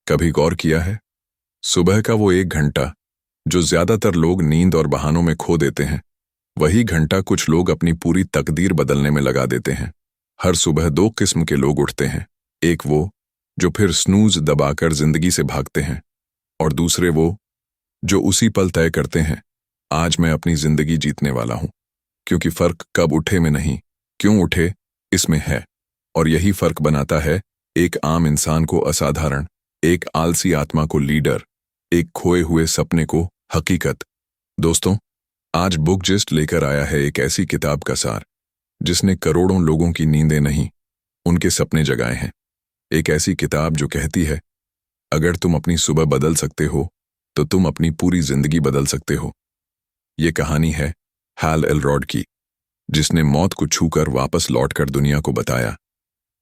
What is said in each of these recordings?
कभी गौर किया है, सुबह का वो 1 घंटा जो ज्यादातर लोग नींद और बहानों में खो देते हैं, वही घंटा कुछ लोग अपनी पूरी तकदीर बदलने में लगा देते हैं। हर सुबह 2 किस्म के लोग उठते हैं। एक वो जो फिर स्नूज दबाकर जिंदगी से भागते हैं, और दूसरे वो जो उसी पल तय करते हैं, आज मैं अपनी जिंदगी जीतने वाला हूं। क्योंकि फर्क कब उठे में नहीं, क्यों उठे इसमें है। और यही फर्क बनाता है एक आम इंसान को असाधारण, एक आलसी आत्मा को लीडर, एक खोए हुए सपने को हकीकत। दोस्तों, आज बुक जिस्ट लेकर आया है एक ऐसी किताब का सार जिसने करोड़ों लोगों की नींदें नहीं, उनके सपने जगाए हैं। एक ऐसी किताब जो कहती है, अगर तुम अपनी सुबह बदल सकते हो तो तुम अपनी पूरी जिंदगी बदल सकते हो। ये कहानी है हैल एलरॉड की, जिसने मौत को छूकर वापस लौटकर दुनिया को बताया,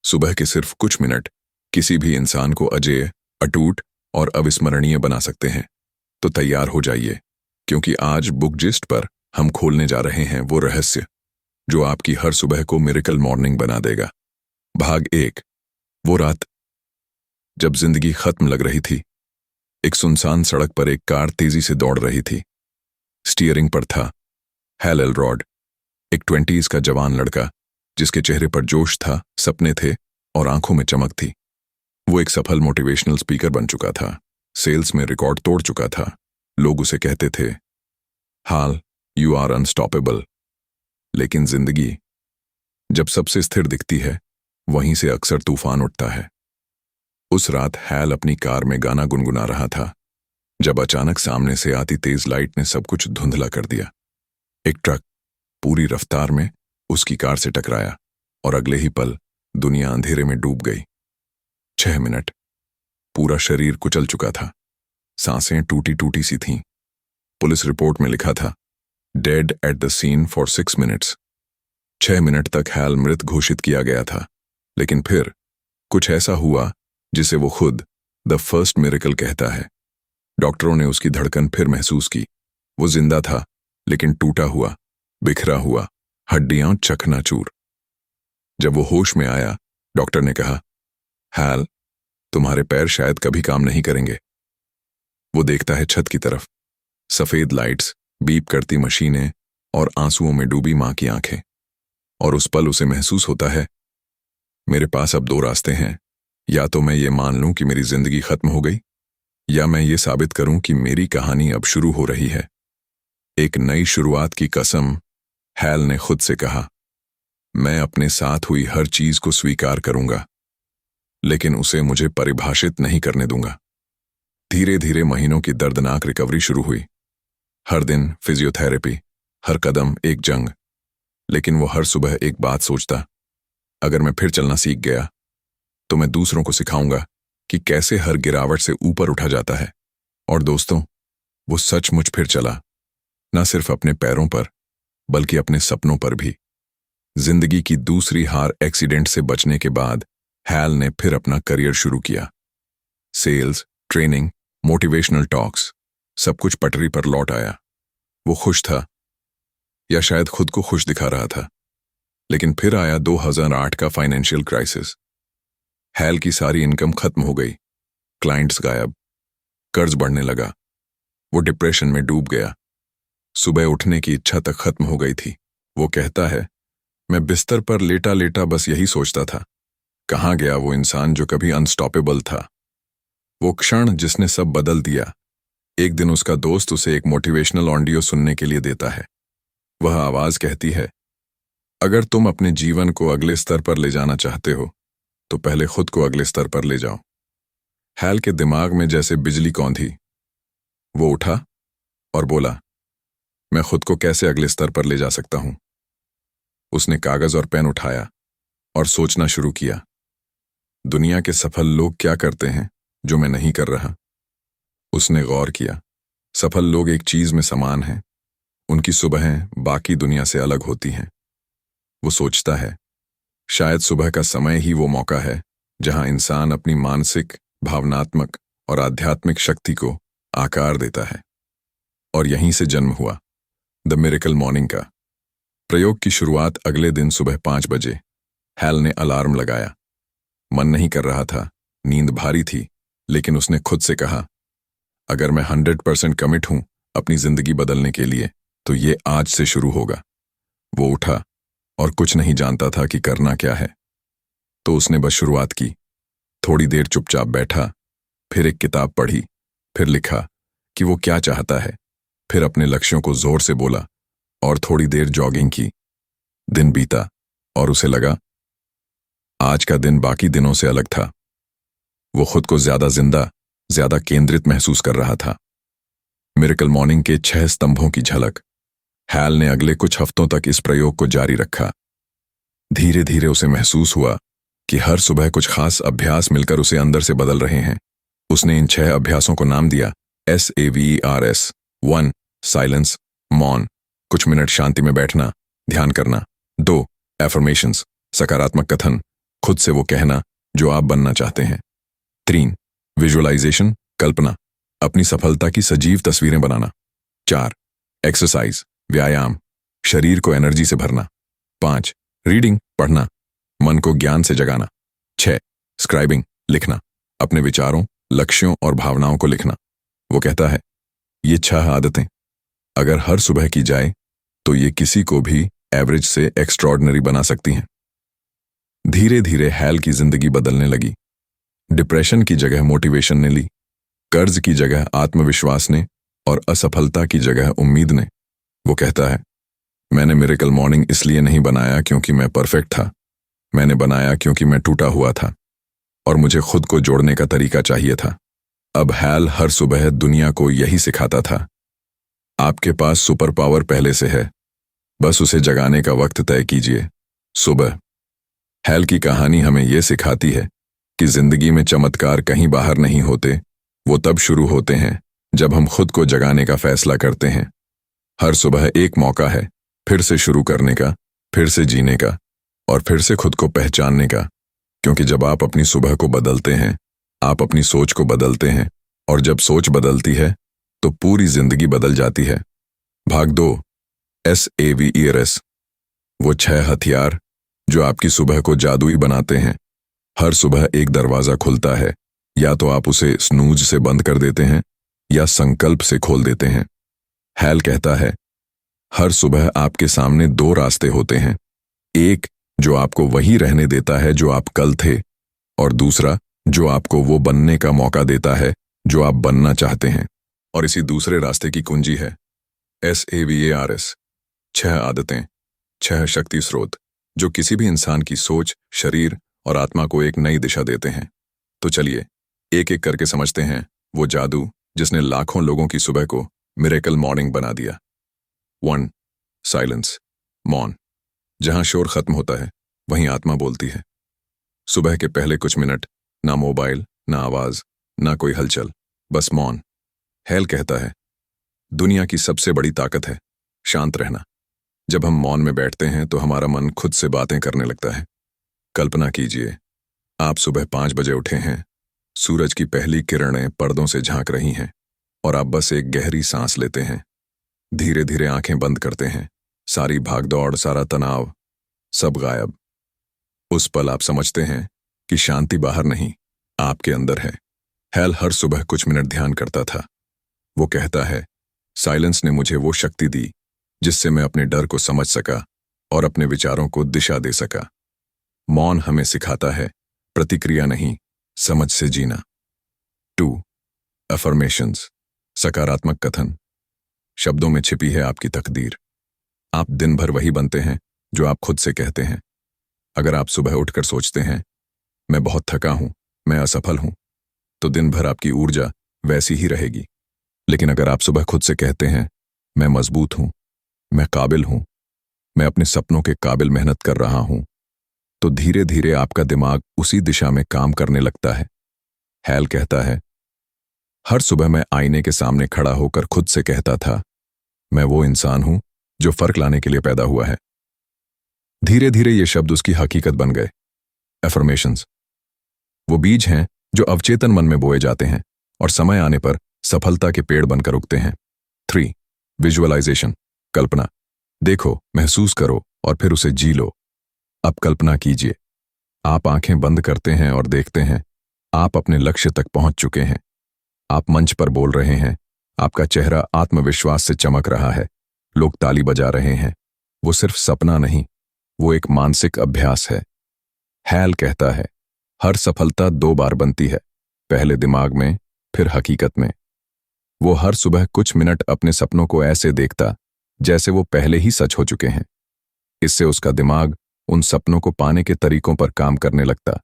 सुबह के सिर्फ कुछ मिनट किसी भी इंसान को अजेय, अटूट और अविस्मरणीय बना सकते हैं। तो तैयार हो जाइए, क्योंकि आज बुक जिस्ट पर हम खोलने जा रहे हैं वो रहस्य जो आपकी हर सुबह को मिरेकल मॉर्निंग बना देगा। भाग 1। वो रात जब जिंदगी खत्म लग रही थी। एक सुनसान सड़क पर एक कार तेजी से दौड़ रही थी। स्टीयरिंग पर था हैल एलरॉड, एक 20s का जवान लड़का जिसके चेहरे पर जोश था, सपने थे और आंखों में चमक थी। वो एक सफल मोटिवेशनल स्पीकर बन चुका था, सेल्स में रिकॉर्ड तोड़ चुका था। लोग उसे कहते थे, हाल, यू आर अनस्टॉपेबल। लेकिन जिंदगी जब सबसे स्थिर दिखती है, वहीं से अक्सर तूफान उठता है। उस रात हैल अपनी कार में गाना गुनगुना रहा था, जब अचानक सामने से आती तेज लाइट ने सब कुछ धुंधला कर दिया। एक ट्रक पूरी रफ्तार में उसकी कार से टकराया और अगले ही पल दुनिया अंधेरे में डूब गई। 6 मिनट, पूरा शरीर कुचल चुका था, सांसें टूटी टूटी सी थीं। पुलिस रिपोर्ट में लिखा था, dead at the scene for 6 minutes. 6 minute तक हैल मृत घोषित किया गया था। लेकिन फिर कुछ ऐसा हुआ जिसे वो खुद द फर्स्ट मिरेकल कहता है। डॉक्टरों ने उसकी धड़कन फिर महसूस की। वो जिंदा था, लेकिन टूटा हुआ, बिखरा हुआ, हड्डियां चकनाचूर। जब वो होश में आया, डॉक्टर ने कहा, हैल, तुम्हारे पैर शायद कभी काम नहीं करेंगे। वो देखता है छत की तरफ, सफेद लाइट्स, बीप करती मशीनें और आंसुओं में डूबी मां की आंखें। और उस पल उसे महसूस होता है, मेरे पास अब 2 रास्ते हैं। या तो मैं ये मान लूं कि मेरी जिंदगी खत्म हो गई, या मैं ये साबित करूं कि मेरी कहानी अब शुरू हो रही है। एक नई शुरुआत की कसम हैल ने खुद से कहा। मैं अपने साथ हुई हर चीज को स्वीकार करूंगा, लेकिन उसे मुझे परिभाषित नहीं करने दूंगा। धीरे धीरे महीनों की दर्दनाक रिकवरी शुरू हुई। हर दिन फिजियोथेरेपी, हर कदम एक जंग। लेकिन वो हर सुबह एक बात सोचता, अगर मैं फिर चलना सीख गया तो मैं दूसरों को सिखाऊंगा कि कैसे हर गिरावट से ऊपर उठा जाता है। और दोस्तों, वो सचमुच फिर चला, न सिर्फ अपने पैरों पर, बल्कि अपने सपनों पर भी। जिंदगी की दूसरी हार एक्सीडेंट से बचने के बाद हैल ने फिर अपना करियर शुरू किया। सेल्स, ट्रेनिंग, मोटिवेशनल टॉक्स, सब कुछ पटरी पर लौट आया। वो खुश था, या शायद खुद को खुश दिखा रहा था। लेकिन फिर आया 2008 का फाइनेंशियल क्राइसिस। हैल की सारी इनकम खत्म हो गई, क्लाइंट्स गायब, कर्ज बढ़ने लगा। वो डिप्रेशन में डूब गया। सुबह उठने की इच्छा तक खत्म हो गई थी। वो कहता है, मैं बिस्तर पर लेटा लेटा बस यही सोचता था, कहाँ गया वो इंसान जो कभी अनस्टॉपेबल था, वो क्षण जिसने सब बदल दिया। एक दिन उसका दोस्त उसे एक मोटिवेशनल ऑडियो सुनने के लिए देता है। वह आवाज कहती है, अगर तुम अपने जीवन को अगले स्तर पर ले जाना चाहते हो तो पहले खुद को अगले स्तर पर ले जाओ। हैल के दिमाग में जैसे बिजली कौंधी। वो उठा और बोला, मैं खुद को कैसे अगले स्तर पर ले जा सकता हूं। उसने कागज और पेन उठाया और सोचना शुरू किया, दुनिया के सफल लोग क्या करते हैं जो मैं नहीं कर रहा। उसने गौर किया, सफल लोग एक चीज में समान हैं, उनकी सुबहें बाकी दुनिया से अलग होती हैं। वो सोचता है, शायद सुबह का समय ही वो मौका है जहां इंसान अपनी मानसिक, भावनात्मक और आध्यात्मिक शक्ति को आकार देता है। और यहीं से जन्म हुआ द मिरेकल मॉर्निंग का। प्रयोग की शुरुआत अगले दिन सुबह 5 बजे। हैल ने अलार्म लगाया। मन नहीं कर रहा था, नींद भारी थी, लेकिन उसने खुद से कहा, अगर मैं 100% कमिट हूं अपनी जिंदगी बदलने के लिए तो ये आज से शुरू होगा। वो उठा और कुछ नहीं जानता था कि करना क्या है, तो उसने बस शुरुआत की। थोड़ी देर चुपचाप बैठा, फिर एक किताब पढ़ी, फिर लिखा कि वो क्या चाहता है, फिर अपने लक्ष्यों को जोर से बोला और थोड़ी देर जॉगिंग की। दिन बीता और उसे लगा आज का दिन बाकी दिनों से अलग था। वो खुद को ज्यादा जिंदा, ज्यादा केंद्रित महसूस कर रहा था। मिरेकल मॉर्निंग के 6 स्तंभों की झलक। हैल ने अगले कुछ हफ्तों तक इस प्रयोग को जारी रखा। धीरे धीरे उसे महसूस हुआ कि हर सुबह कुछ खास अभ्यास मिलकर उसे अंदर से बदल रहे हैं। उसने इन 6 अभ्यासों को नाम दिया SAVERS। 1. साइलेंस, मौन, कुछ मिनट शांति में बैठना, ध्यान करना। 2. एफर्मेशंस, सकारात्मक कथन, खुद से वो कहना जो आप बनना चाहते हैं। 3. विजुअलाइजेशन, कल्पना, अपनी सफलता की सजीव तस्वीरें बनाना। 4. एक्सरसाइज, व्यायाम, शरीर को एनर्जी से भरना। 5. रीडिंग, पढ़ना, मन को ज्ञान से जगाना। 6. स्क्राइबिंग, लिखना, अपने विचारों, लक्ष्यों और भावनाओं को लिखना। वो कहता है ये 6 आदतें अगर हर सुबह की जाए तो ये किसी को भी एवरेज से एक्स्ट्रॉर्डिनरी बना सकती हैं। धीरे धीरे हैल की जिंदगी बदलने लगी। डिप्रेशन की जगह मोटिवेशन ने ली, कर्ज की जगह आत्मविश्वास ने और असफलता की जगह उम्मीद ने। वो कहता है मैंने मिरेकल मॉर्निंग इसलिए नहीं बनाया क्योंकि मैं परफेक्ट था, मैंने बनाया क्योंकि मैं टूटा हुआ था और मुझे खुद को जोड़ने का तरीका चाहिए था। अब हैल हर सुबह दुनिया को यही सिखाता था, आपके पास सुपर पावर पहले से है, बस उसे जगाने का वक्त तय कीजिए। सुबह। हैल की कहानी हमें यह सिखाती है कि जिंदगी में चमत्कार कहीं बाहर नहीं होते, वो तब शुरू होते हैं जब हम खुद को जगाने का फैसला करते हैं। हर सुबह एक मौका है फिर से शुरू करने का, फिर से जीने का और फिर से खुद को पहचानने का, क्योंकि जब आप अपनी सुबह को बदलते हैं आप अपनी सोच को बदलते हैं और जब सोच बदलती है तो पूरी जिंदगी बदल जाती है। भाग 2 SAVERS। वो 6 हथियार जो आपकी सुबह को जादुई बनाते हैं। हर सुबह एक दरवाजा खुलता है, या तो आप उसे स्नूज से बंद कर देते हैं या संकल्प से खोल देते हैं। हैल कहता है हर सुबह आपके सामने 2 रास्ते होते हैं, एक जो आपको वही रहने देता है जो आप कल थे और दूसरा जो आपको वो बनने का मौका देता है जो आप बनना चाहते हैं। और इसी दूसरे रास्ते की कुंजी है SAVERS। 6 आदतें, 6 शक्ति स्रोत जो किसी भी इंसान की सोच, शरीर और आत्मा को एक नई दिशा देते हैं। तो चलिए एक एक करके समझते हैं वो जादू जिसने लाखों लोगों की सुबह को मिरेकल मॉर्निंग बना दिया। 1. साइलेंस, मौन। जहां शोर खत्म होता है वहीं आत्मा बोलती है। सुबह के पहले कुछ मिनट ना मोबाइल, ना आवाज, ना कोई हलचल, बस मौन। हैल कहता है दुनिया की सबसे बड़ी ताकत है शांत रहना। जब हम मौन में बैठते हैं तो हमारा मन खुद से बातें करने लगता है। कल्पना कीजिए आप सुबह 5 बजे उठे हैं, सूरज की पहली किरणें पर्दों से झांक रही हैं और आप बस एक गहरी सांस लेते हैं। धीरे धीरे आंखें बंद करते हैं, सारी भागदौड़, सारा तनाव, सब गायब। उस पल आप समझते हैं कि शांति बाहर नहीं, आपके अंदर है। हैल हर सुबह कुछ मिनट ध्यान करता था। वो कहता है साइलेंस ने मुझे वो शक्ति दी जिससे मैं अपने डर को समझ सका और अपने विचारों को दिशा दे सका। मौन हमें सिखाता है प्रतिक्रिया नहीं, समझ से जीना। 2. अफर्मेशंस, सकारात्मक कथन। शब्दों में छिपी है आपकी तकदीर। आप दिन भर वही बनते हैं जो आप खुद से कहते हैं। अगर आप सुबह उठकर सोचते हैं मैं बहुत थका हूं, मैं असफल हूं, तो दिन भर आपकी ऊर्जा वैसी ही रहेगी। लेकिन अगर आप सुबह खुद से कहते हैं मैं मजबूत हूं, मैं काबिल हूं, मैं अपने सपनों के काबिल मेहनत कर रहा हूं, तो धीरे धीरे आपका दिमाग उसी दिशा में काम करने लगता है। हैल कहता है हर सुबह मैं आईने के सामने खड़ा होकर खुद से कहता था मैं वो इंसान हूं जो फर्क लाने के लिए पैदा हुआ है। धीरे धीरे ये शब्द उसकी हकीकत बन गए। एफर्मेशंस वो बीज हैं जो अवचेतन मन में बोए जाते हैं और समय आने पर सफलता के पेड़ बनकर उगते हैं। 3. विजुअलाइजेशन, कल्पना। देखो, महसूस करो और फिर उसे जी लो। अब कल्पना कीजिए आप आंखें बंद करते हैं और देखते हैं आप अपने लक्ष्य तक पहुंच चुके हैं। आप मंच पर बोल रहे हैं। आपका चेहरा आत्मविश्वास से चमक रहा है। लोग ताली बजा रहे हैं। वो सिर्फ सपना नहीं, वो एक मानसिक अभ्यास है। हैल कहता है, हर सफलता 2 बार बनती है, पहले दिमाग में, फिर हकीकत में। वो हर सुबह कुछ मिनट अपने सपनों को ऐसे देखता जैसे वो पहले ही सच हो चुके हैं। इससे उसका दिमाग उन सपनों को पाने के तरीकों पर काम करने लगता।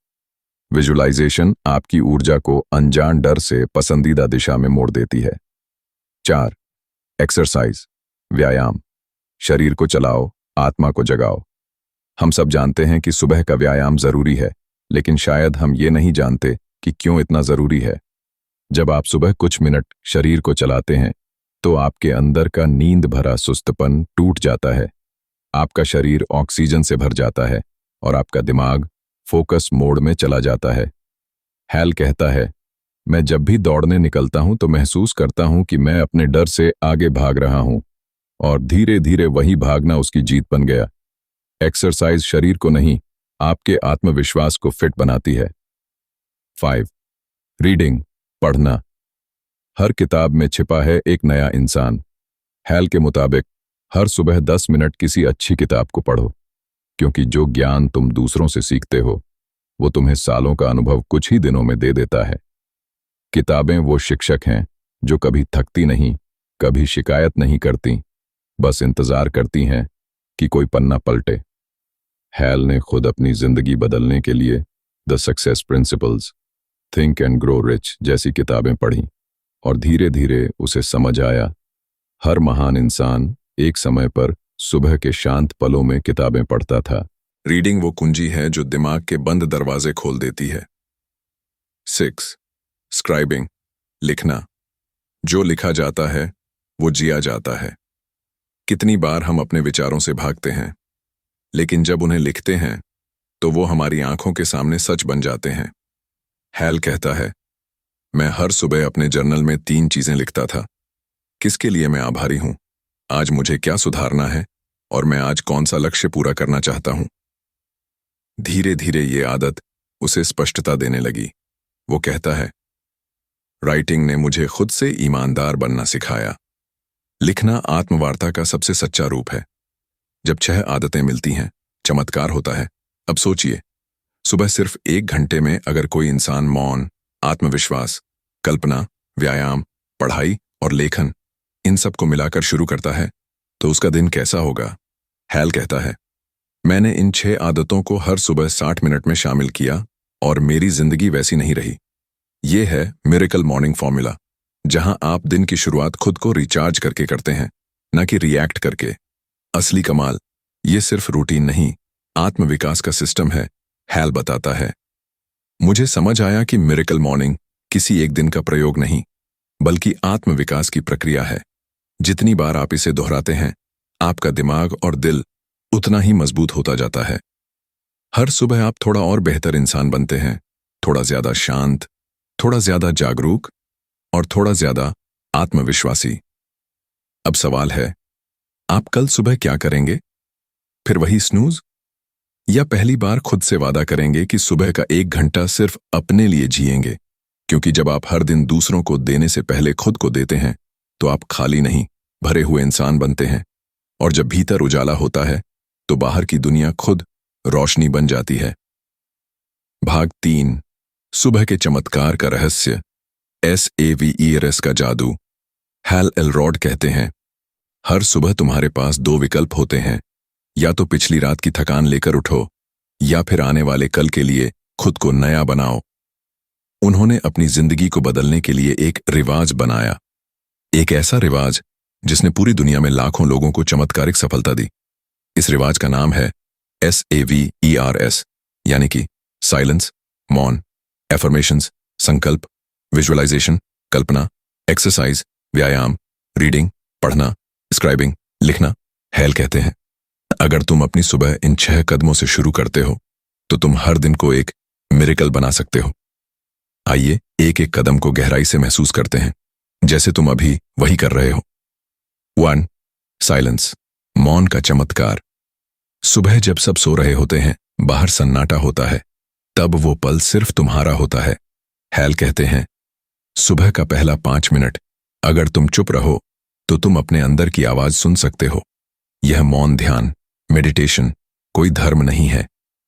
विजुअलाइजेशन आपकी ऊर्जा को अनजान डर से पसंदीदा दिशा में मोड़ देती है। 4. एक्सरसाइज, व्यायाम। शरीर को चलाओ, आत्मा को जगाओ। हम सब जानते हैं कि सुबह का व्यायाम जरूरी है, लेकिन शायद हम ये नहीं जानते कि क्यों इतना जरूरी है। जब आप सुबह कुछ मिनट शरीर को चलाते हैं, तो आपके अंदर का नींद भरा सुस्तपन टूट जाता है। आपका शरीर ऑक्सीजन से भर जाता है और आपका दिमाग फोकस मोड में चला जाता है। हैल कहता है, मैं जब भी दौड़ने निकलता हूं तो महसूस करता हूं कि मैं अपने डर से आगे भाग रहा हूं, और धीरे धीरे वही भागना उसकी जीत बन गया। एक्सरसाइज शरीर को नहीं, आपके आत्मविश्वास को फिट बनाती है। 5. रीडिंग, पढ़ना। हर किताब में छिपा है एक नया इंसान। हैल के मुताबिक हर सुबह 10 मिनट किसी अच्छी किताब को पढ़ो, क्योंकि जो ज्ञान तुम दूसरों से सीखते हो वो तुम्हें सालों का अनुभव कुछ ही दिनों में दे देता है। किताबें वो शिक्षक हैं जो कभी थकती नहीं, कभी शिकायत नहीं करती, बस इंतजार करती हैं कि कोई पन्ना पलटे। हैल ने खुद अपनी जिंदगी बदलने के लिए the success principles, think and grow rich जैसी किताबें पढ़ी, और धीरे धीरे उसे समझ आया, हर महान इंसान एक समय पर सुबह के शांत पलों में किताबें पढ़ता था। रीडिंग वो कुंजी है जो दिमाग के बंद दरवाजे खोल देती है। 6. स्क्राइबिंग, लिखना। जो लिखा जाता है वो जिया जाता है। कितनी बार हम अपने विचारों से भागते हैं, लेकिन जब उन्हें लिखते हैं तो वो हमारी आंखों के सामने सच बन जाते हैं। हैल कहता है, मैं हर सुबह अपने जर्नल में 3 चीजें लिखता था। किसके लिए मैं आभारी हूं, आज मुझे क्या सुधारना है, और मैं आज कौन सा लक्ष्य पूरा करना चाहता हूं। धीरे धीरे ये आदत उसे स्पष्टता देने लगी। वो कहता है, राइटिंग ने मुझे खुद से ईमानदार बनना सिखाया। लिखना आत्मवार्ता का सबसे सच्चा रूप है। जब 6 आदतें मिलती हैं, चमत्कार होता है। अब सोचिए, सुबह सिर्फ 1 घंटे में अगर कोई इंसान मौन, आत्मविश्वास, कल्पना, व्यायाम, पढ़ाई और लेखन, इन सब को मिलाकर शुरू करता है तो उसका दिन कैसा होगा। हैल कहता है, मैंने इन 6 आदतों को हर सुबह 60 मिनट में शामिल किया और मेरी जिंदगी वैसी नहीं रही। ये है मिरेकल मॉर्निंग फॉर्मूला, जहां आप दिन की शुरुआत खुद को रिचार्ज करके करते हैं, न कि रिएक्ट करके। असली कमाल, ये सिर्फ रूटीन नहीं, आत्मविकास का सिस्टम है। हैल बताता है, मुझे समझ आया कि मिरेकल मॉर्निंग किसी एक दिन का प्रयोग नहीं, बल्कि आत्मविकास की प्रक्रिया है। जितनी बार आप इसे दोहराते हैं, आपका दिमाग और दिल उतना ही मजबूत होता जाता है। हर सुबह आप थोड़ा और बेहतर इंसान बनते हैं, थोड़ा ज्यादा शांत, थोड़ा ज्यादा जागरूक और थोड़ा ज्यादा आत्मविश्वासी। अब सवाल है, आप कल सुबह क्या करेंगे? फिर वही स्नूज, या पहली बार खुद से वादा करेंगे कि सुबह का 1 घंटा सिर्फ अपने लिए जिएंगे? क्योंकि जब आप हर दिन दूसरों को देने से पहले खुद को देते हैं, तो आप खाली नहीं, भरे हुए इंसान बनते हैं। और जब भीतर उजाला होता है, तो बाहर की दुनिया खुद रोशनी बन जाती है। भाग 3, सुबह के चमत्कार का रहस्य, SAVERS का जादू। हैल एलरॉड कहते हैं, हर सुबह तुम्हारे पास 2 विकल्प होते हैं, या तो पिछली रात की थकान लेकर उठो, या फिर आने वाले कल के लिए खुद को नया बनाओ। उन्होंने अपनी जिंदगी को बदलने के लिए एक रिवाज बनाया, एक ऐसा रिवाज जिसने पूरी दुनिया में लाखों लोगों को चमत्कारिक सफलता दी। इस रिवाज का नाम है SAVERS, यानी कि साइलेंस, मौन, एफर्मेशंस, संकल्प, विजुअलाइजेशन, कल्पना, एक्सरसाइज, व्यायाम, रीडिंग, पढ़ना, स्क्राइबिंग, लिखना। हैल कहते हैं, अगर तुम अपनी सुबह इन 6 कदमों से शुरू करते हो, तो तुम हर दिन को एक मिरेकल बना सकते हो। आइए एक एक कदम को गहराई से महसूस करते हैं, जैसे तुम अभी वही कर रहे हो। 1. साइलेंस, मौन का चमत्कार। सुबह जब सब सो रहे होते हैं, बाहर सन्नाटा होता है, तब वो पल सिर्फ तुम्हारा होता है। हैल कहते हैं, सुबह का पहला 5 मिनट अगर तुम चुप रहो तो तुम अपने अंदर की आवाज सुन सकते हो। यह मौन ध्यान, मेडिटेशन कोई धर्म नहीं है,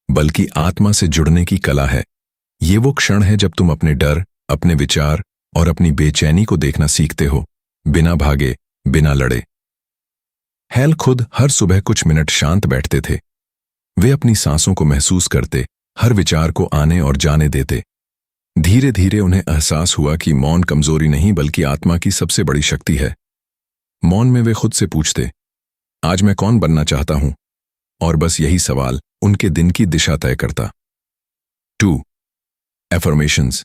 बल्कि आत्मा से जुड़ने की कला है। ये वो क्षण है जब तुम अपने डर, अपने विचार और अपनी बेचैनी को देखना सीखते हो, बिना भागे, बिना लड़े। हैल खुद हर सुबह कुछ मिनट शांत बैठते थे। वे अपनी सांसों को महसूस करते, हर विचार को आने और जाने देते। धीरे धीरे उन्हें एहसास हुआ कि मौन कमजोरी नहीं बल्कि आत्मा की सबसे बड़ी शक्ति है। मौन में वे खुद से पूछते, आज मैं कौन बनना चाहता हूं? और बस यही सवाल उनके दिन की दिशा तय करता। 2. एफर्मेशंस।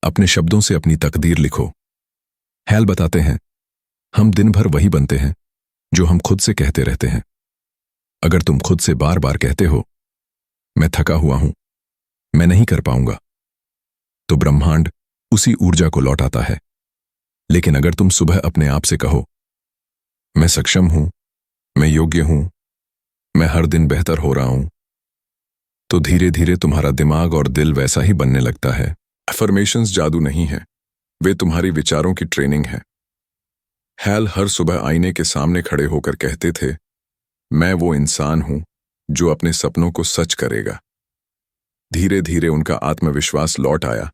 अपने शब्दों से अपनी तकदीर लिखो। हैल बताते हैं, हम दिन भर वही बनते हैं जो हम खुद से कहते रहते हैं। अगर तुम खुद से बार बार कहते हो, मैं थका हुआ हूं, मैं नहीं कर पाऊंगा, तो ब्रह्मांड उसी ऊर्जा को लौटाता है। लेकिन अगर तुम सुबह अपने आप से कहो, मैं सक्षम हूं, मैं योग्य हूं, मैं हर दिन बेहतर हो रहा हूं, तो धीरे धीरे तुम्हारा दिमाग और दिल वैसा ही बनने लगता है। एफर्मेशंस जादू नहीं है, वे तुम्हारी विचारों की ट्रेनिंग है। हैल हर सुबह आईने के सामने खड़े होकर कहते थे, मैं वो इंसान हूं जो अपने सपनों को सच करेगा। धीरे धीरे उनका आत्मविश्वास लौट आया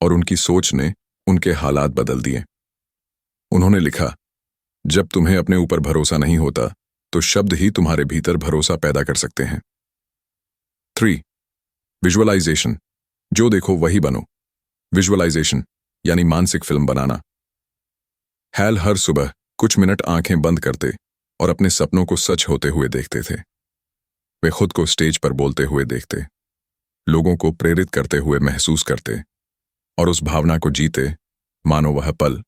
और उनकी सोच ने उनके हालात बदल दिए। उन्होंने लिखा, जब तुम्हें अपने ऊपर भरोसा नहीं होता तो शब्द ही तुम्हारे भीतर भरोसा पैदा कर सकते हैं। 3. विजुअलाइजेशन। जो देखो वही बनो। विजुअलाइजेशन यानी मानसिक फिल्म बनाना। हैल हर सुबह कुछ मिनट आंखें बंद करते और अपने सपनों को सच होते हुए देखते थे। वे खुद को स्टेज पर बोलते हुए देखते, लोगों को प्रेरित करते हुए महसूस करते और उस भावना को जीते मानो वह पल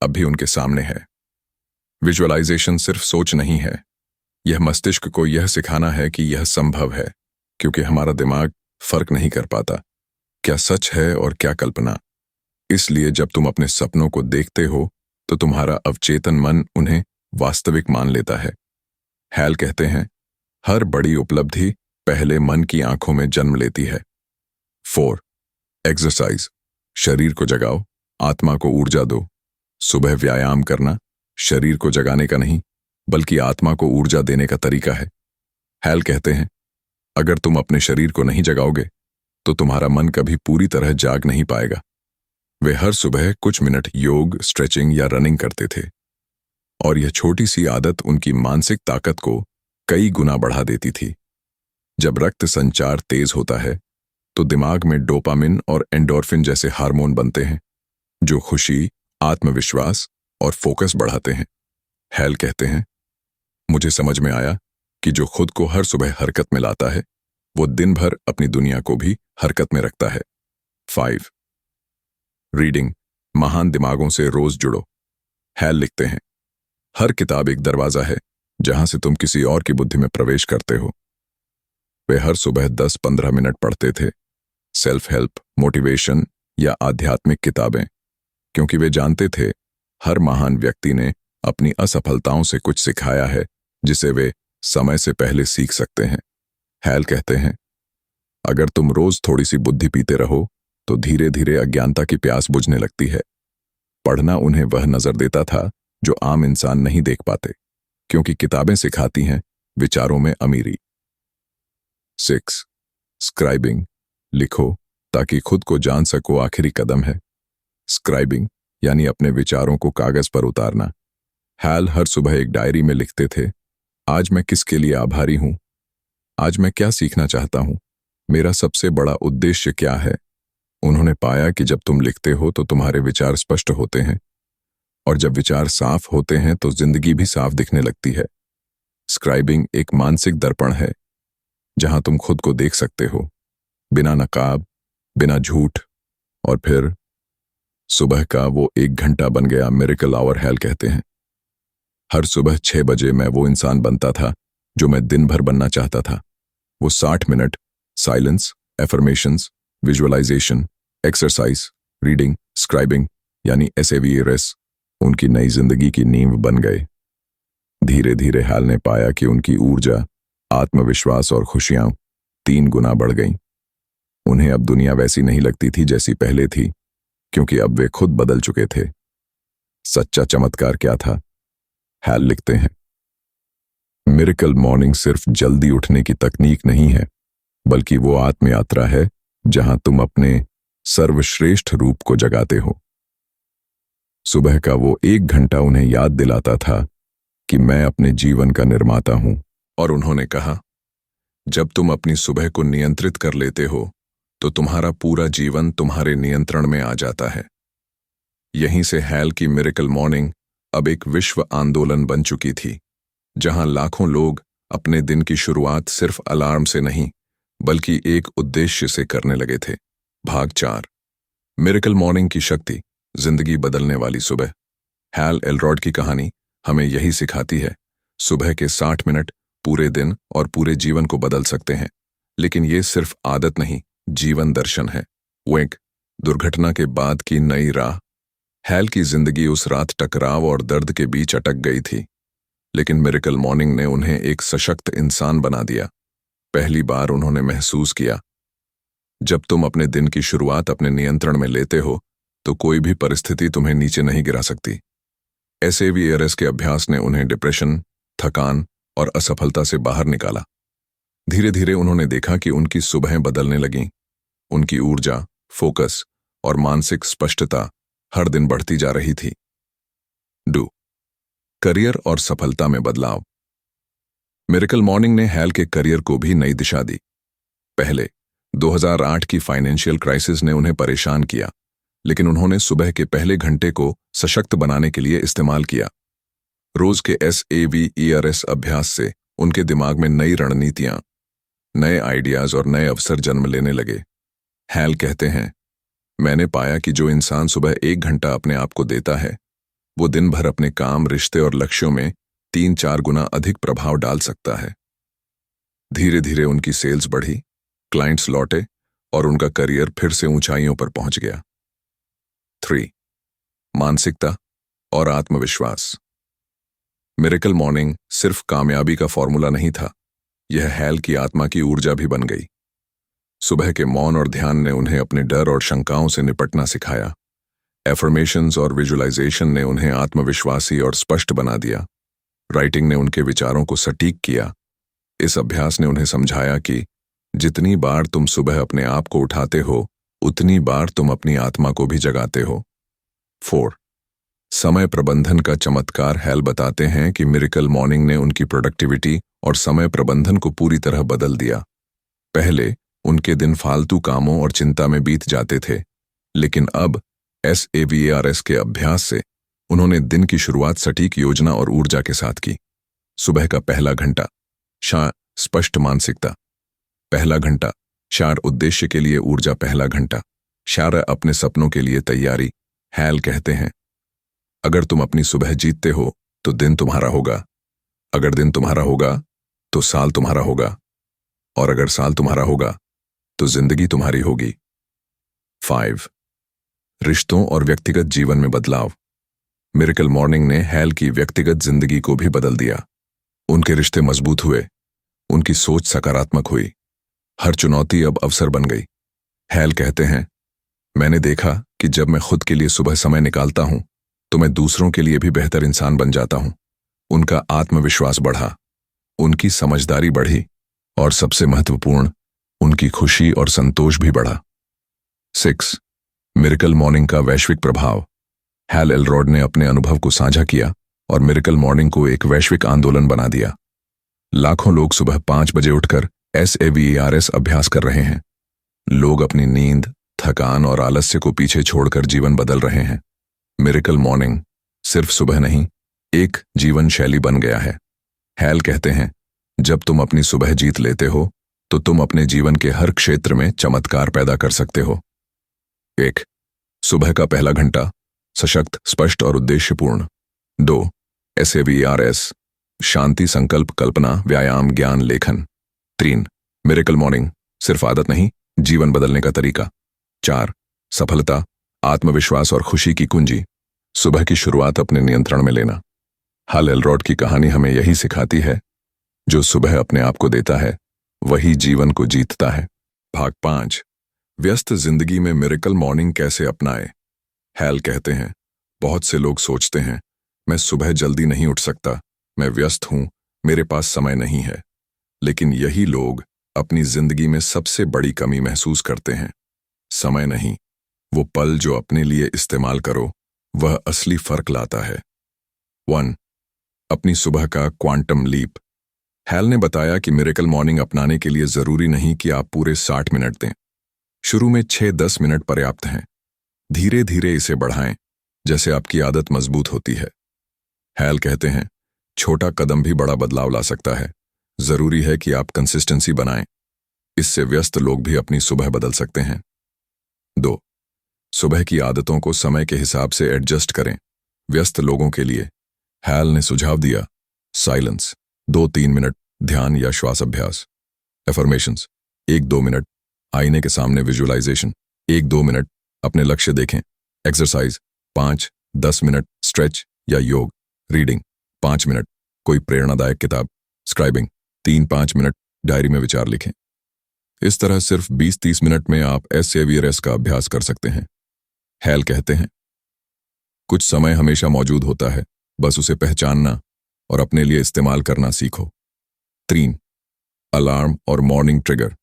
अब भी उनके सामने है। विजुअलाइजेशन सिर्फ सोच नहीं है, यह मस्तिष्क को यह सिखाना है कि यह संभव है, क्योंकि हमारा दिमाग फर्क नहीं कर पाता क्या सच है और क्या कल्पना। इसलिए जब तुम अपने सपनों को देखते हो तो तुम्हारा अवचेतन मन उन्हें वास्तविक मान लेता है। हैल कहते हैं, हर बड़ी उपलब्धि पहले मन की आंखों में जन्म लेती है। 4. एक्सरसाइज। शरीर को जगाओ, आत्मा को ऊर्जा दो। सुबह व्यायाम करना शरीर को जगाने का नहीं बल्कि आत्मा को ऊर्जा देने का तरीका है। हैल कहते हैं, अगर तुम अपने शरीर को नहीं जगाओगे तो तुम्हारा मन कभी पूरी तरह जाग नहीं पाएगा। वे हर सुबह कुछ मिनट योग, स्ट्रेचिंग या रनिंग करते थे और यह छोटी सी आदत उनकी मानसिक ताकत को कई गुना बढ़ा देती थी। जब रक्त संचार तेज होता है तो दिमाग में डोपामिन और एंडोर्फिन जैसे हार्मोन बनते हैं जो खुशी, आत्मविश्वास और फोकस बढ़ाते हैं। हैल कहते हैं, मुझे समझ में आया कि जो खुद को हर सुबह हरकत में लाता है वो दिन भर अपनी दुनिया को भी हरकत में रखता है। 5. रीडिंग। महान दिमागों से रोज जुड़ो। हैल लिखते हैं, हर किताब एक दरवाजा है जहां से तुम किसी और की बुद्धि में प्रवेश करते हो। वे हर सुबह 10-15 मिनट पढ़ते थे, सेल्फ हेल्प, मोटिवेशन या आध्यात्मिक किताबें, क्योंकि वे जानते थे हर महान व्यक्ति ने अपनी असफलताओं से कुछ सिखाया है जिसे वे समय से पहले सीख सकते हैं। हैल कहते हैं, अगर तुम रोज थोड़ी सी बुद्धि पीते रहो तो धीरे धीरे अज्ञानता की प्यास बुझने लगती है। पढ़ना उन्हें वह नजर देता था जो आम इंसान नहीं देख पाते, क्योंकि किताबें सिखाती हैं विचारों में अमीरी। 6. स्क्राइबिंग। लिखो ताकि खुद को जान सको आखिरी कदम है। स्क्राइबिंग यानी अपने विचारों को कागज पर उतारना। हैल हर सुबह एक डायरी में लिखते थे, आज मैं किसके लिए आभारी हूं, आज मैं क्या सीखना चाहता हूं, मेरा सबसे बड़ा उद्देश्य क्या है। उन्होंने पाया कि जब तुम लिखते हो तो तुम्हारे विचार स्पष्ट होते हैं और जब विचार साफ होते हैं तो जिंदगी भी साफ दिखने लगती है। स्क्राइबिंग एक मानसिक दर्पण है जहां तुम खुद को देख सकते हो, बिना नकाब, बिना झूठ। और फिर सुबह का वो 1 घंटा बन गया मिरेकल आवर। हैल कहते हैं, हर सुबह 6 बजे मैं वो इंसान बनता था जो मैं दिन भर बनना चाहता था। वो 60 minute silence, affirmations, visualisation, exercise, reading, scribing यानी SAVERS उनकी नई जिंदगी की नींव बन गए। धीरे धीरे हैल ने पाया कि उनकी ऊर्जा, आत्मविश्वास और खुशियां 3 गुना बढ़ गईं। उन्हें अब दुनिया वैसी नहीं लगती थी जैसी पहले थी, क्योंकि अब वे खुद बदल चुके थे। सच्चा चमत्कार क्या था? हैल लिखते हैं, मिरेकल मॉर्निंग सिर्फ जल्दी उठने की तकनीक नहीं है, बल्कि वो आत्मयात्रा है जहां तुम अपने सर्वश्रेष्ठ रूप को जगाते हो। सुबह का वो 1 घंटा उन्हें याद दिलाता था कि मैं अपने जीवन का निर्माता हूं। और उन्होंने कहा, जब तुम अपनी सुबह को नियंत्रित कर लेते हो तो तुम्हारा पूरा जीवन तुम्हारे नियंत्रण में आ जाता है। यहीं से हैल की मिरेकल मॉर्निंग अब एक विश्व आंदोलन बन चुकी थी, जहां लाखों लोग अपने दिन की शुरुआत सिर्फ अलार्म से नहीं बल्कि एक उद्देश्य से करने लगे थे। भाग 4, मिरेकल मॉर्निंग की शक्ति, जिंदगी बदलने वाली सुबह। हैल एलरॉड की कहानी हमें यही सिखाती है, सुबह के 60 मिनट पूरे दिन और पूरे जीवन को बदल सकते हैं। लेकिन ये सिर्फ आदत नहीं, जीवन दर्शन है। वो एक दुर्घटना के बाद की नई राह। हैल की जिंदगी उस रात टकराव और दर्द के बीच अटक गई थी, लेकिन मिरेकल मॉर्निंग ने उन्हें एक सशक्त इंसान बना दिया। पहली बार उन्होंने महसूस किया, जब तुम अपने दिन की शुरुआत अपने नियंत्रण में लेते हो तो कोई भी परिस्थिति तुम्हें नीचे नहीं गिरा सकती। SAVARS के अभ्यास ने उन्हें डिप्रेशन, थकान और असफलता से बाहर निकाला। धीरे धीरे उन्होंने देखा कि उनकी सुबहें बदलने लगीं। उनकी ऊर्जा, फोकस और मानसिक स्पष्टता हर दिन बढ़ती जा रही थी। करियर और सफलता में बदलाव। मिरेकल मॉर्निंग ने हैल के करियर को भी नई दिशा दी। पहले 2008 की फाइनेंशियल क्राइसिस ने उन्हें परेशान किया, लेकिन उन्होंने सुबह के पहले घंटे को सशक्त बनाने के लिए इस्तेमाल किया। रोज के SAVARS अभ्यास से उनके दिमाग में नई रणनीतियां, नए आइडियाज और नए अवसर जन्म लेने लगे। हैल कहते हैं, मैंने पाया कि जो इंसान सुबह 1 घंटा अपने आप को देता है, वो दिन भर अपने काम, रिश्ते और लक्ष्यों में 3-4 गुना अधिक प्रभाव डाल सकता है। धीरे धीरे उनकी सेल्स बढ़ी, क्लाइंट्स लौटे और उनका करियर फिर से ऊंचाइयों पर पहुंच गया। 3. मानसिकता और आत्मविश्वास। मिरेकल मॉर्निंग सिर्फ कामयाबी का फॉर्मूला नहीं था, यह हैल की आत्मा की ऊर्जा भी बन गई। सुबह के मौन और ध्यान ने उन्हें अपने डर और शंकाओं से निपटना सिखाया। एफर्मेशंस और विजुअलाइजेशन ने उन्हें आत्मविश्वासी और स्पष्ट बना दिया। राइटिंग ने उनके विचारों को सटीक किया। इस अभ्यास ने उन्हें समझाया कि जितनी बार तुम सुबह अपने आप को उठाते हो, उतनी बार तुम अपनी आत्मा को भी जगाते हो। 4. समय प्रबंधन का चमत्कार। हैल बताते हैं कि मिरेकल मॉर्निंग ने उनकी प्रोडक्टिविटी और समय प्रबंधन को पूरी तरह बदल दिया। पहले उनके दिन फालतू कामों और चिंता में बीत जाते थे, लेकिन अब SAVARS के अभ्यास से उन्होंने दिन की शुरुआत सटीक योजना और ऊर्जा के साथ की। सुबह का पहला घंटा, स्पष्ट मानसिकता। पहला घंटा, उद्देश्य के लिए ऊर्जा। पहला घंटा, अपने सपनों के लिए तैयारी। हैल कहते हैं, अगर तुम अपनी सुबह जीतते हो तो दिन तुम्हारा होगा, अगर दिन तुम्हारा होगा तो साल तुम्हारा होगा, और अगर साल तुम्हारा होगा तो जिंदगी तुम्हारी होगी। 5. रिश्तों और व्यक्तिगत जीवन में बदलाव। मिरेकल मॉर्निंग ने हैल की व्यक्तिगत जिंदगी को भी बदल दिया। उनके रिश्ते मजबूत हुए, उनकी सोच सकारात्मक हुई, हर चुनौती अब अवसर बन गई। हैल कहते हैं, मैंने देखा कि जब मैं खुद के लिए सुबह समय निकालता हूं तो मैं दूसरों के लिए भी बेहतर इंसान बन जाता हूं। उनका आत्मविश्वास बढ़ा, उनकी समझदारी बढ़ी और सबसे महत्वपूर्ण, उनकी खुशी और संतोष भी बढ़ा। 6. मिरेकल मॉर्निंग का वैश्विक प्रभाव। हैल एलरॉड ने अपने अनुभव को साझा किया और मिरेकल मॉर्निंग को एक वैश्विक आंदोलन बना दिया। लाखों लोग सुबह 5 बजे उठकर SAVARS अभ्यास कर रहे हैं। लोग अपनी नींद, थकान और आलस्य को पीछे छोड़कर जीवन बदल रहे हैं। मिरेकल मॉर्निंग सिर्फ सुबह नहीं, एक जीवन शैली बन गया है। हैल कहते हैं, जब तुम अपनी सुबह जीत लेते हो तो तुम अपने जीवन के हर क्षेत्र में चमत्कार पैदा कर सकते हो। 1. सुबह का पहला घंटा, सशक्त, स्पष्ट और उद्देश्यपूर्ण। 2. SAVARS, शांति, संकल्प, कल्पना, व्यायाम, ज्ञान, लेखन। 3. मिरेकल मॉर्निंग सिर्फ आदत नहीं, जीवन बदलने का तरीका। 4. सफलता, आत्मविश्वास और खुशी की कुंजी। सुबह की शुरुआत अपने नियंत्रण में लेना। हैल एलरॉड की कहानी हमें यही सिखाती है, जो सुबह अपने आप को देता है वही जीवन को जीतता है। भाग 5, व्यस्त जिंदगी में मिरेकल मॉर्निंग कैसे अपनाए। हैल कहते हैं, बहुत से लोग सोचते हैं, मैं सुबह जल्दी नहीं उठ सकता, मैं व्यस्त हूं, मेरे पास समय नहीं है। लेकिन यही लोग अपनी जिंदगी में सबसे बड़ी कमी महसूस करते हैं। समय नहीं, वो पल जो अपने लिए इस्तेमाल करो, वह असली फर्क लाता है। 1. अपनी सुबह का क्वांटम लीप। हैल ने बताया कि मिरेकल मॉर्निंग अपनाने के लिए जरूरी नहीं कि आप पूरे 60 मिनट दें। शुरू में 6-10 मिनट पर्याप्त हैं। धीरे धीरे इसे बढ़ाएं, जैसे आपकी आदत मजबूत होती है। हैल कहते हैं, छोटा कदम भी बड़ा बदलाव ला सकता है। जरूरी है कि आप कंसिस्टेंसी बनाएं। इससे व्यस्त लोग भी अपनी सुबह बदल सकते हैं। 2. सुबह की आदतों को समय के हिसाब से एडजस्ट करें। व्यस्त लोगों के लिए हैल ने सुझाव दिया, साइलेंस 2-3 मिनट, ध्यान या श्वास अभ्यास। एफर्मेशंस 1-2 मिनट, आईने के सामने विजुअलाइजेशन 1-2 मिनट, अपने लक्ष्य देखें। एक्सरसाइज 5-10 मिनट, स्ट्रेच या योग। रीडिंग 5 मिनट, कोई प्रेरणादायक किताब। स्क्राइबिंग 3-5 मिनट, डायरी में विचार लिखें। इस तरह सिर्फ 20-30 मिनट में आप एस का अभ्यास कर सकते हैं। हैल कहते हैं, कुछ समय हमेशा मौजूद होता है, बस उसे पहचानना और अपने लिए इस्तेमाल करना सीखो। 3. अलार्म और मॉर्निंग ट्रिगर।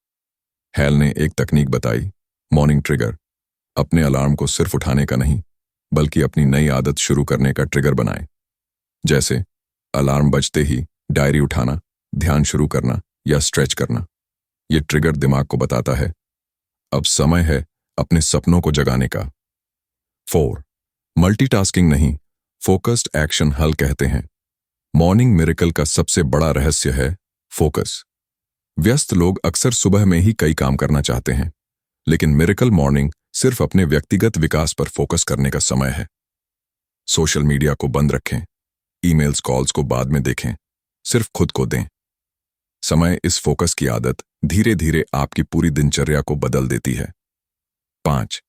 हैल ने एक तकनीक बताई, मॉर्निंग ट्रिगर। अपने अलार्म को सिर्फ उठाने का नहीं, बल्कि अपनी नई आदत शुरू करने का ट्रिगर बनाएं। जैसे अलार्म बजते ही डायरी उठाना, ध्यान शुरू करना या स्ट्रेच करना। ये ट्रिगर दिमाग को बताता है, अब समय है अपने सपनों को जगाने का। 4. मल्टीटास्किंग नहीं, फोकस्ड एक्शन। हल कहते हैं, मॉर्निंग मिरेकल का सबसे बड़ा रहस्य है फोकस। व्यस्त लोग अक्सर सुबह में ही कई काम करना चाहते हैं, लेकिन मिरेकल मॉर्निंग सिर्फ अपने व्यक्तिगत विकास पर फोकस करने का समय है। सोशल मीडिया को बंद रखें, ईमेल्स कॉल्स को बाद में देखें, सिर्फ खुद को दें समय। इस फोकस की आदत धीरे धीरे आपकी पूरी दिनचर्या को बदल देती है। 5.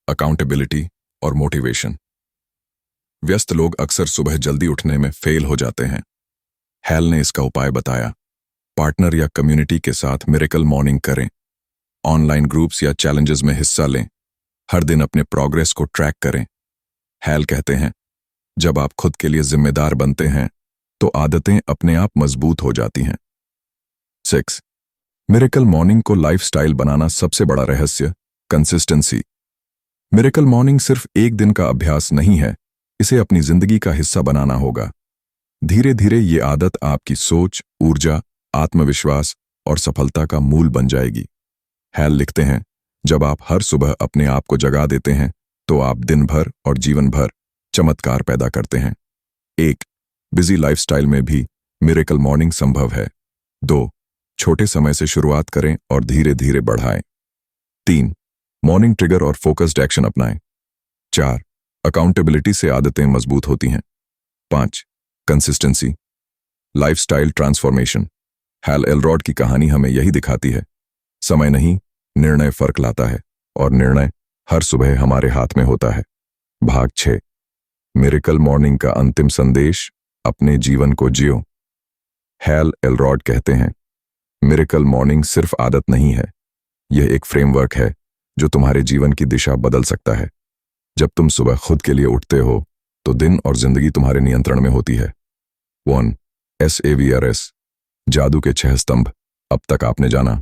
अकाउंटेबिलिटी और मोटिवेशन। व्यस्त लोग अक्सर सुबह जल्दी उठने में फेल हो जाते हैं। हैल ने इसका उपाय बताया, पार्टनर या कम्युनिटी के साथ मिरेकल मॉर्निंग करें। ऑनलाइन ग्रुप्स या चैलेंजेस में हिस्सा लें। हर दिन अपने प्रोग्रेस को ट्रैक करें। हैल कहते हैं, जब आप खुद के लिए जिम्मेदार बनते हैं, तो आदतें अपने आप मजबूत हो जाती हैं। 6. मिरेकल मॉर्निंग को लाइफस्टाइल बनाना। सबसे बड़ा रहस्य कंसिस्टेंसी। मिरेकल मॉर्निंग सिर्फ एक दिन का अभ्यास नहीं है, इसे अपनी जिंदगी का हिस्सा बनाना होगा। धीरे धीरे ये आदत आपकी सोच, ऊर्जा, आत्मविश्वास और सफलता का मूल बन जाएगी। हैल लिखते हैं, जब आप हर सुबह अपने आप को जगा देते हैं, तो आप दिन भर और जीवन भर चमत्कार पैदा करते हैं। 1. बिजी लाइफस्टाइल में भी मिरेकल मॉर्निंग संभव है। 2. छोटे समय से शुरुआत करें और धीरे धीरे बढ़ाएं। 3. मॉर्निंग ट्रिगर और फोकस्ड एक्शन अपनाएं। 4. अकाउंटेबिलिटी से आदतें मजबूत होती हैं। 5. Consistency, lifestyle transformation. Hal Elrod की कहानी हमें यही दिखाती है, समय नहीं, निर्णय फर्क लाता है, और निर्णय हर सुबह हमारे हाथ में होता है। भाग 6, मिरेकल मॉर्निंग का अंतिम संदेश, अपने जीवन को जियो। हैल एलरॉड कहते हैं, मिरेकल मॉर्निंग सिर्फ आदत नहीं है, यह एक फ्रेमवर्क है जो तुम्हारे जीवन की दिशा बदल सकता है। जब तुम सुबह खुद के लिए उठते हो, तो दिन और जिंदगी तुम्हारे नियंत्रण में होती है। 1. SAVRS, जादू के 6 स्तंभ अब तक आपने जाना।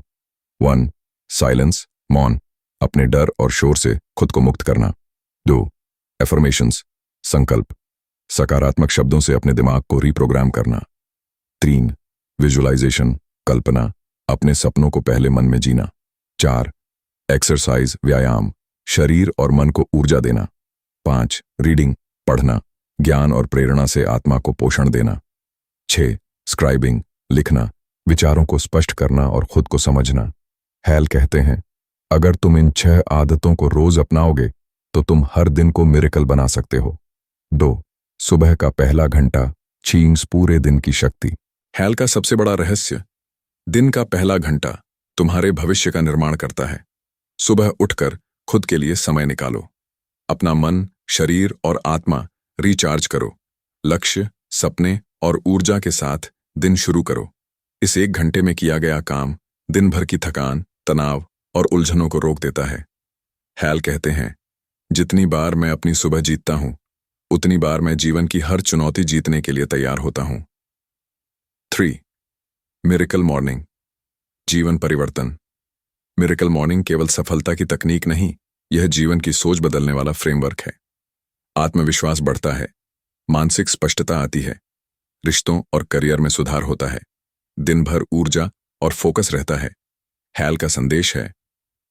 1. साइलेंस, मौन, अपने डर और शोर से खुद को मुक्त करना। 2. एफर्मेशंस, संकल्प, सकारात्मक शब्दों से अपने दिमाग को रीप्रोग्राम करना। 3. विजुअलाइजेशन, कल्पना, अपने सपनों को पहले मन में जीना। 4. एक्सरसाइज, व्यायाम, शरीर और मन को ऊर्जा देना। 5. रीडिंग, पढ़ना, ज्ञान और प्रेरणा से आत्मा को पोषण देना। 6. स्क्राइबिंग, लिखना, विचारों को स्पष्ट करना और खुद को समझना। हैल कहते हैं, अगर तुम इन 6 आदतों को रोज अपनाओगे, तो तुम हर दिन को मिरेकल बना सकते हो। 2. सुबह का पहला घंटा, चेंज पूरे दिन की शक्ति। हैल का सबसे बड़ा रहस्य, दिन का पहला घंटा तुम्हारे भविष्य का निर्माण करता है। सुबह उठकर खुद के लिए समय निकालो। अपना मन, शरीर और आत्मा रिचार्ज करो। लक्ष्य, सपने और ऊर्जा के साथ दिन शुरू करो। इस 1 घंटे में किया गया काम दिन भर की थकान, तनाव और उलझनों को रोक देता है। हैल कहते हैं, जितनी बार मैं अपनी सुबह जीतता हूं, उतनी बार मैं जीवन की हर चुनौती जीतने के लिए तैयार होता हूं। 3. मिरेकल मॉर्निंग, जीवन परिवर्तन। मिरेकल मॉर्निंग केवल सफलता की तकनीक नहीं, यह जीवन की सोच बदलने वाला फ्रेमवर्क है। आत्मविश्वास बढ़ता है, मानसिक स्पष्टता आती है, रिश्तों और करियर में सुधार होता है, दिन भर ऊर्जा और फोकस रहता है। हैल का संदेश है,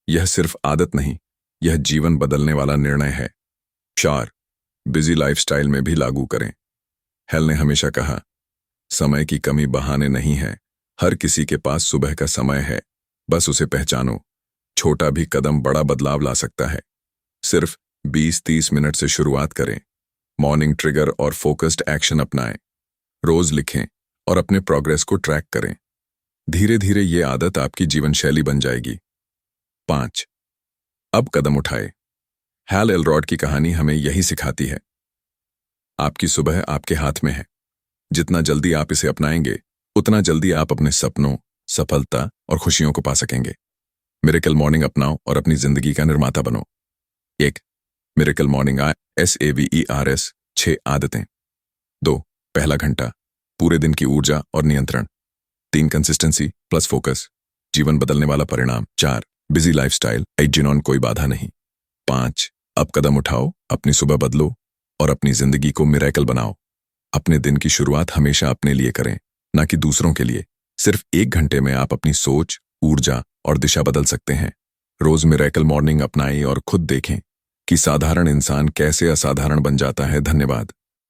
यह सिर्फ आदत नहीं, यह जीवन बदलने वाला निर्णय है। 4. बिजी लाइफस्टाइल में भी लागू करें। हैल ने हमेशा कहा, समय की कमी बहाने नहीं है, हर किसी के पास सुबह का समय है, बस उसे पहचानो। छोटा भी कदम बड़ा बदलाव ला सकता है। सिर्फ 20-30 मिनट से शुरुआत करें। मॉर्निंग ट्रिगर और फोकस्ड एक्शन अपनाएं। रोज लिखें और अपने प्रोग्रेस को ट्रैक करें। धीरे धीरे ये आदत आपकी जीवन शैली बन जाएगी। 5. अब कदम उठाए। हैल एलरॉड की कहानी हमें यही सिखाती है। आपकी सुबह आपके हाथ में है। जितना जल्दी आप इसे अपनाएंगे, उतना जल्दी आप अपने सपनों, सफलता और खुशियों को पा सकेंगे। मिरेकल मॉर्निंग अपनाओ और अपनी जिंदगी का निर्माता बनो। 1. मिरेकल मॉर्निंग SAVERS 6 आदतें। 2. पहला घंटा, पूरे दिन की ऊर्जा और नियंत्रण। 3. कंसिस्टेंसी प्लस फोकस, जीवन बदलने वाला परिणाम। 4. बिजी लाइफस्टाइल, जिनोन कोई बाधा नहीं। 5. अब कदम उठाओ, अपनी सुबह बदलो और अपनी जिंदगी को मिरेकल बनाओ। अपने दिन की शुरुआत हमेशा अपने लिए करें, ना कि दूसरों के लिए। सिर्फ 1 घंटे में आप अपनी सोच, ऊर्जा और दिशा बदल सकते हैं। रोज मिरेकल मॉर्निंग अपनाएं और खुद देखें कि साधारण इंसान कैसे असाधारण बन जाता है। धन्यवाद।